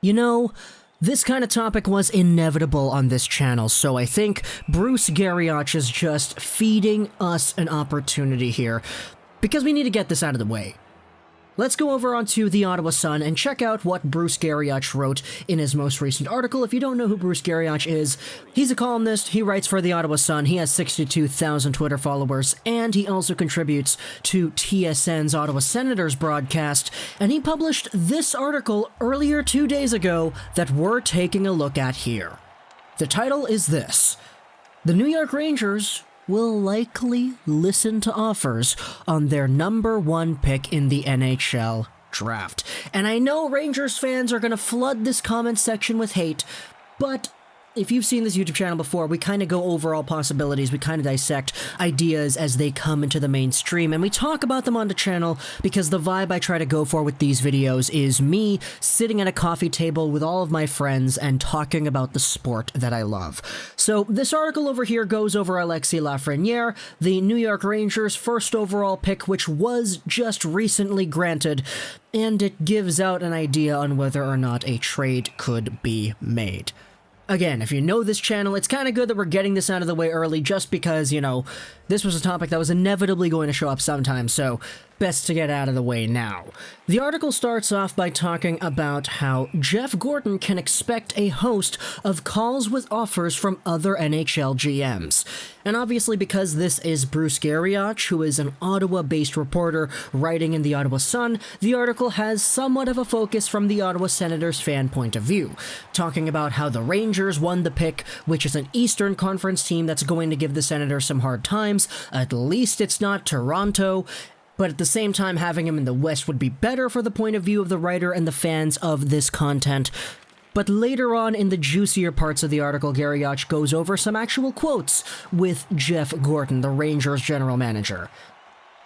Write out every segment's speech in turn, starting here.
You know, this kind of topic was inevitable on this channel, so I think Bruce Garrioch is just feeding us an opportunity here, because we need to get this out of the way. Let's go over onto the Ottawa Sun and check out what Bruce Garrioch wrote in his most recent article. If you don't know who Bruce Garrioch is, he's a columnist, he writes for the Ottawa Sun, he has 62,000 Twitter followers, and he also contributes to TSN's Ottawa Senators broadcast, and he published this article earlier 2 days ago that we're taking a look at here. The title is this: The New York Rangers will likely listen to offers on their number 1 pick in the NHL Draft. And I know Rangers fans are going to flood this comment section with hate, but if you've seen this YouTube channel before, we kind of go over all possibilities, we kind of dissect ideas as they come into the mainstream, and we talk about them on the channel because the vibe I try to go for with these videos is me sitting at a coffee table with all of my friends and talking about the sport that I love. So this article over here goes over Alexis Lafreniere, the New York Rangers' first overall pick, which was just recently granted, and it gives out an idea on whether or not a trade could be made. Again, if you know this channel, it's kind of good that we're getting this out of the way early just because, you know, this was a topic that was inevitably going to show up sometime, so best to get out of the way now. The article starts off by talking about how Jeff Gorton can expect a host of calls with offers from other NHL GMs. And obviously because this is Bruce Garrioch, who is an Ottawa-based reporter writing in the Ottawa Sun, the article has somewhat of a focus from the Ottawa Senators fan point of view, talking about how the Rangers won the pick, which is an Eastern Conference team that's going to give the Senators some hard times. At least it's not Toronto. But at the same time, having him in the West would be better for the point of view of the writer and the fans of this content. But later on in the juicier parts of the article, Garrioch goes over some actual quotes with Jeff Gorton, the Rangers general manager.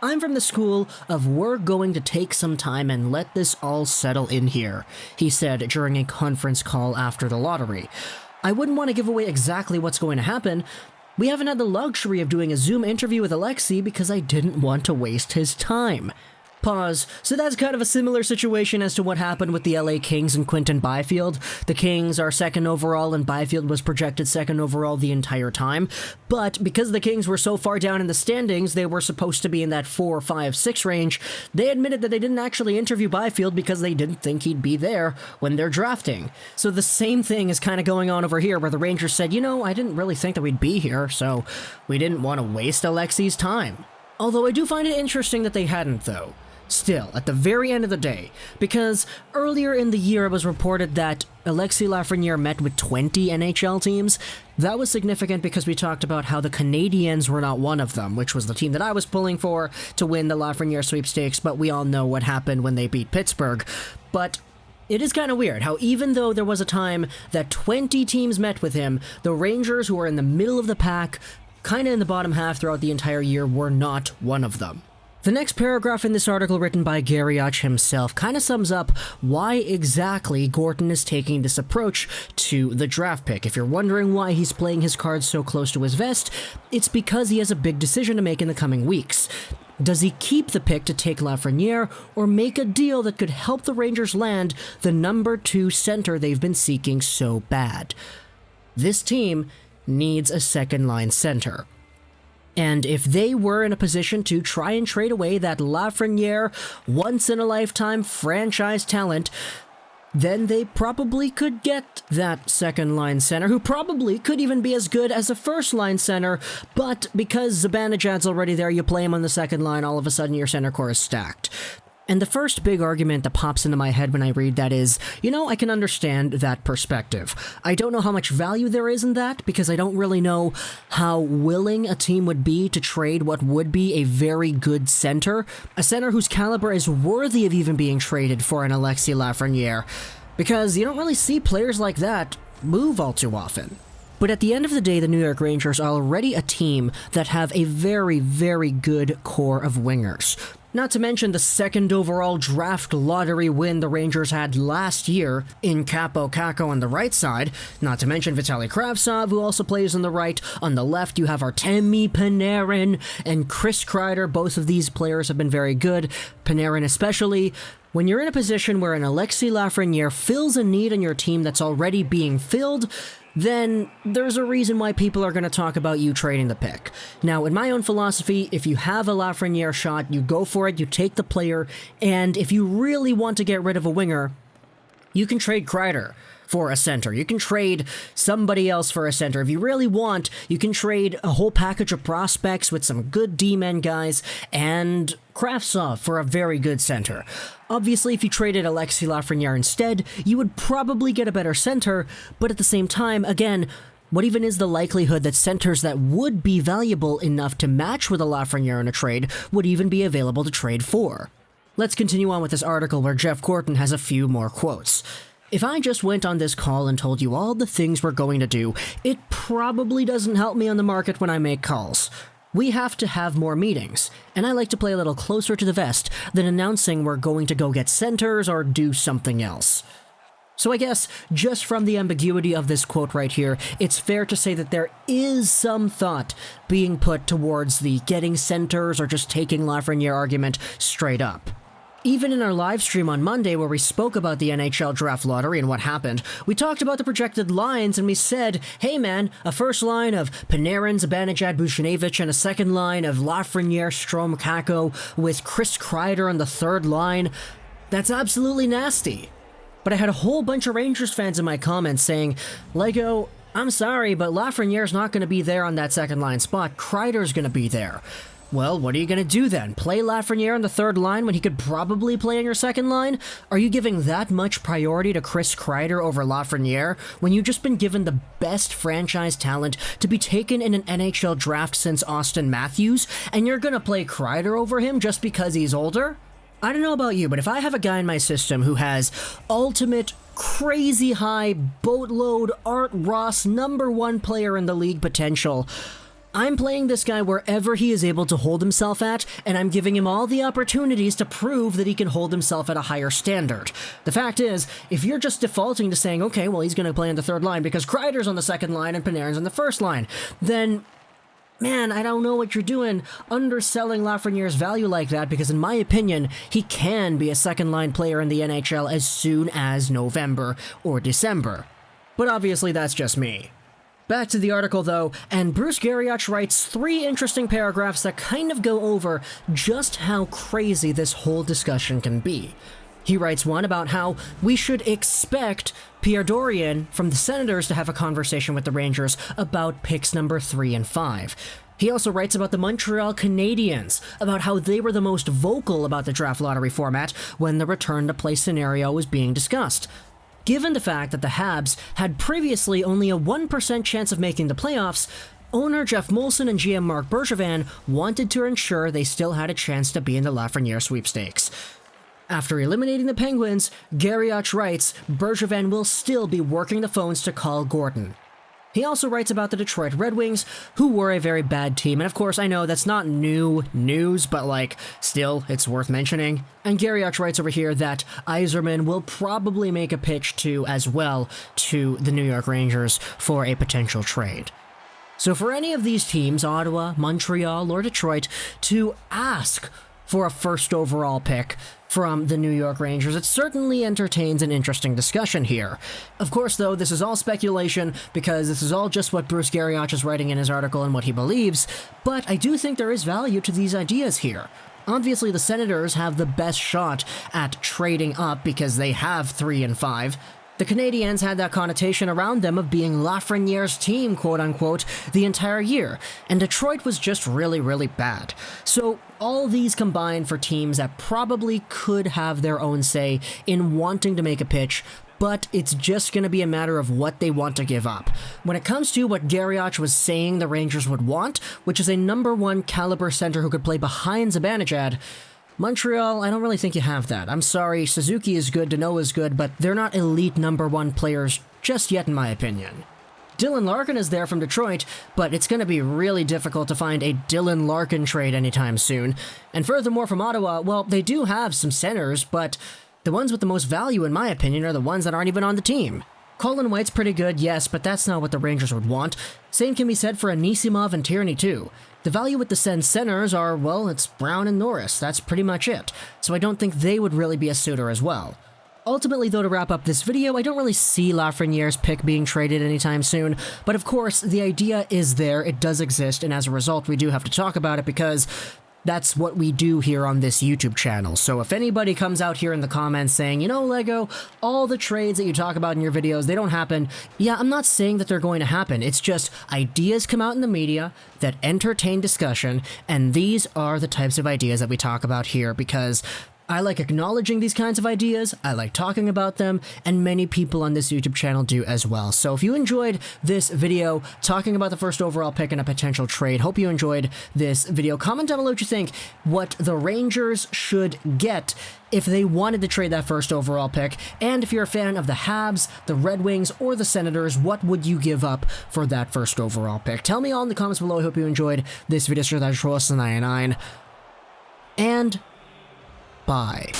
"I'm from the school of we're going to take some time and let this all settle in here," he said during a conference call after the lottery. "I wouldn't want to give away exactly what's going to happen. We haven't had the luxury of doing a Zoom interview with Alexis because I didn't want to waste his time." Pause. So that's kind of a similar situation as to what happened with the LA Kings and Quinton Byfield. The Kings are second overall and Byfield was projected second overall the entire time. But because the Kings were so far down in the standings, they were supposed to be in that 4, 5, 6 range. They admitted that they didn't actually interview Byfield because they didn't think he'd be there when they're drafting. So the same thing is kind of going on over here where the Rangers said, you know, I didn't really think that we'd be here, so we didn't want to waste Alexis' time. Although I do find it interesting that they hadn't, though. Still, at the very end of the day, because earlier in the year it was reported that Alexis Lafreniere met with 20 NHL teams. That was significant because we talked about how the Canadiens were not one of them, which was the team that I was pulling for to win the Lafreniere sweepstakes, but we all know what happened when they beat Pittsburgh. But it is kind of weird how even though there was a time that 20 teams met with him, the Rangers, who were in the middle of the pack, kind of in the bottom half throughout the entire year, were not one of them. The next paragraph in this article written by Garrioch himself kind of sums up why exactly Gorton is taking this approach to the draft pick. If you're wondering why he's playing his cards so close to his vest, it's because he has a big decision to make in the coming weeks. Does he keep the pick to take Lafreniere or make a deal that could help the Rangers land the number 2 center they've been seeking so bad? This team needs a second-line center. And if they were in a position to try and trade away that Lafreniere once-in-a-lifetime franchise talent, then they probably could get that second-line center, who probably could even be as good as a first-line center, but because Zibanejad's already there, you play him on the second line, all of a sudden your center core is stacked. And the first big argument that pops into my head when I read that is, you know, I can understand that perspective. I don't know how much value there is in that, because I don't really know how willing a team would be to trade what would be a very good center, a center whose caliber is worthy of even being traded for an Alexis Lafreniere, because you don't really see players like that move all too often. But at the end of the day, the New York Rangers are already a team that have a very, very good core of wingers. Not to mention the second overall draft lottery win the Rangers had last year in Kaapo Kakko on the right side. Not to mention Vitaly Kravtsov, who also plays on the right. On the left, you have Artemi Panarin and Chris Kreider. Both of these players have been very good. Panarin especially. When you're in a position where an Alexis Lafreniere fills a need on your team that's already being filled, then there's a reason why people are going to talk about you trading the pick. Now, in my own philosophy, if you have a Lafreniere shot, you go for it, you take the player, and if you really want to get rid of a winger, you can trade Kreider for a center. You can trade somebody else for a center. If you really want, you can trade a whole package of prospects with some good D-men guys and Kravtsov for a very good center. Obviously, if you traded Alexis Lafreniere instead, you would probably get a better center, but at the same time, again, what even is the likelihood that centers that would be valuable enough to match with a Lafreniere in a trade would even be available to trade for? Let's continue on with this article where Jeff Gorton has a few more quotes. If I just went on this call and told you all the things we're going to do, it probably doesn't help me on the market when I make calls. We have to have more meetings, and I like to play a little closer to the vest than announcing we're going to go get centers or do something else. So I guess, just from the ambiguity of this quote right here, it's fair to say that there is some thought being put towards the getting centers or just taking Lafreniere argument straight up. Even in our live stream on Monday where we spoke about the NHL Draft Lottery and what happened, we talked about the projected lines and we said, hey man, a first line of Panarin, Zibanejad, Buchnevich, and a second line of Lafreniere, Strome, Kakko with Chris Kreider on the third line. That's absolutely nasty. But I had a whole bunch of Rangers fans in my comments saying, Lego, I'm sorry, but Lafreniere's not going to be there on that second line spot. Kreider's going to be there. Well, what are you going to do then? Play Lafreniere on the third line when he could probably play on your second line? Are you giving that much priority to Chris Kreider over Lafreniere when you've just been given the best franchise talent to be taken in an NHL draft since Austin Matthews, and you're going to play Kreider over him just because he's older? I don't know about you, but if I have a guy in my system who has ultimate, crazy high, boatload, Art Ross, #1 player in the league potential, I'm playing this guy wherever he is able to hold himself at, and I'm giving him all the opportunities to prove that he can hold himself at a higher standard. The fact is, if you're just defaulting to saying, okay, well, he's going to play on the third line because Kreider's on the second line and Panarin's on the first line, then, man, I don't know what you're doing underselling Lafreniere's value like that, because in my opinion, he can be a second-line player in the NHL as soon as November or December. But obviously that's just me. Back to the article, though, and Bruce Garrioch writes 3 interesting paragraphs that kind of go over just how crazy this whole discussion can be. He writes one about how we should expect Pierre Dorion from the Senators to have a conversation with the Rangers about picks number 3 and 5. He also writes about the Montreal Canadiens, about how they were the most vocal about the draft lottery format when the return-to-play scenario was being discussed. Given the fact that the Habs had previously only a 1% chance of making the playoffs, owner Jeff Molson and GM Marc Bergevin wanted to ensure they still had a chance to be in the Lafreniere sweepstakes. After eliminating the Penguins, Garrioch writes Bergevin will still be working the phones to call Gordon. He also writes about the Detroit Red Wings, who were a very bad team, and of course I know that's not new news, but still, it's worth mentioning. And Garrioch writes over here that Yzerman will probably make a pitch as well to the New York Rangers for a potential trade. So for any of these teams, Ottawa, Montreal, or Detroit, to ask for a first overall pick from the New York Rangers, it certainly entertains an interesting discussion here. Of course, though, this is all speculation, because this is all just what Bruce Garrioch is writing in his article and what he believes, but I do think there is value to these ideas here. Obviously, the Senators have the best shot at trading up because they have 3 and 5. The Canadiens had that connotation around them of being Lafreniere's team, quote-unquote, the entire year, and Detroit was just really, really bad. So all these combine for teams that probably could have their own say in wanting to make a pitch, but it's just going to be a matter of what they want to give up. When it comes to what Garrioch was saying the Rangers would want, which is a #1 caliber center who could play behind Zibanejad, Montreal, I don't really think you have that. I'm sorry, Suzuki is good, Danault is good, but they're not elite #1 players just yet in my opinion. Dylan Larkin is there from Detroit, but it's going to be really difficult to find a Dylan Larkin trade anytime soon. And furthermore from Ottawa, well, they do have some centers, but the ones with the most value in my opinion are the ones that aren't even on the team. Colin White's pretty good, yes, but that's not what the Rangers would want. Same can be said for Anisimov and Tierney too. The value with the Sens centers are, well, it's Brown and Norris, that's pretty much it. So I don't think they would really be a suitor as well. Ultimately, though, to wrap up this video, I don't really see Lafreniere's pick being traded anytime soon, but of course, the idea is there, it does exist, and as a result, we do have to talk about it because that's what we do here on this YouTube channel. So if anybody comes out here in the comments saying, you know, Lego, all the trades that you talk about in your videos, they don't happen. Yeah, I'm not saying that they're going to happen. It's just ideas come out in the media that entertain discussion, and these are the types of ideas that we talk about here because I like acknowledging these kinds of ideas, I like talking about them, and many people on this YouTube channel do as well. So if you enjoyed this video talking about the first overall pick and a potential trade, hope you enjoyed this video. Comment down below what you think, what the Rangers should get if they wanted to trade that first overall pick, and if you're a fan of the Habs, the Red Wings, or the Senators, what would you give up for that first overall pick? Tell me all in the comments below. I hope you enjoyed this video. And bye.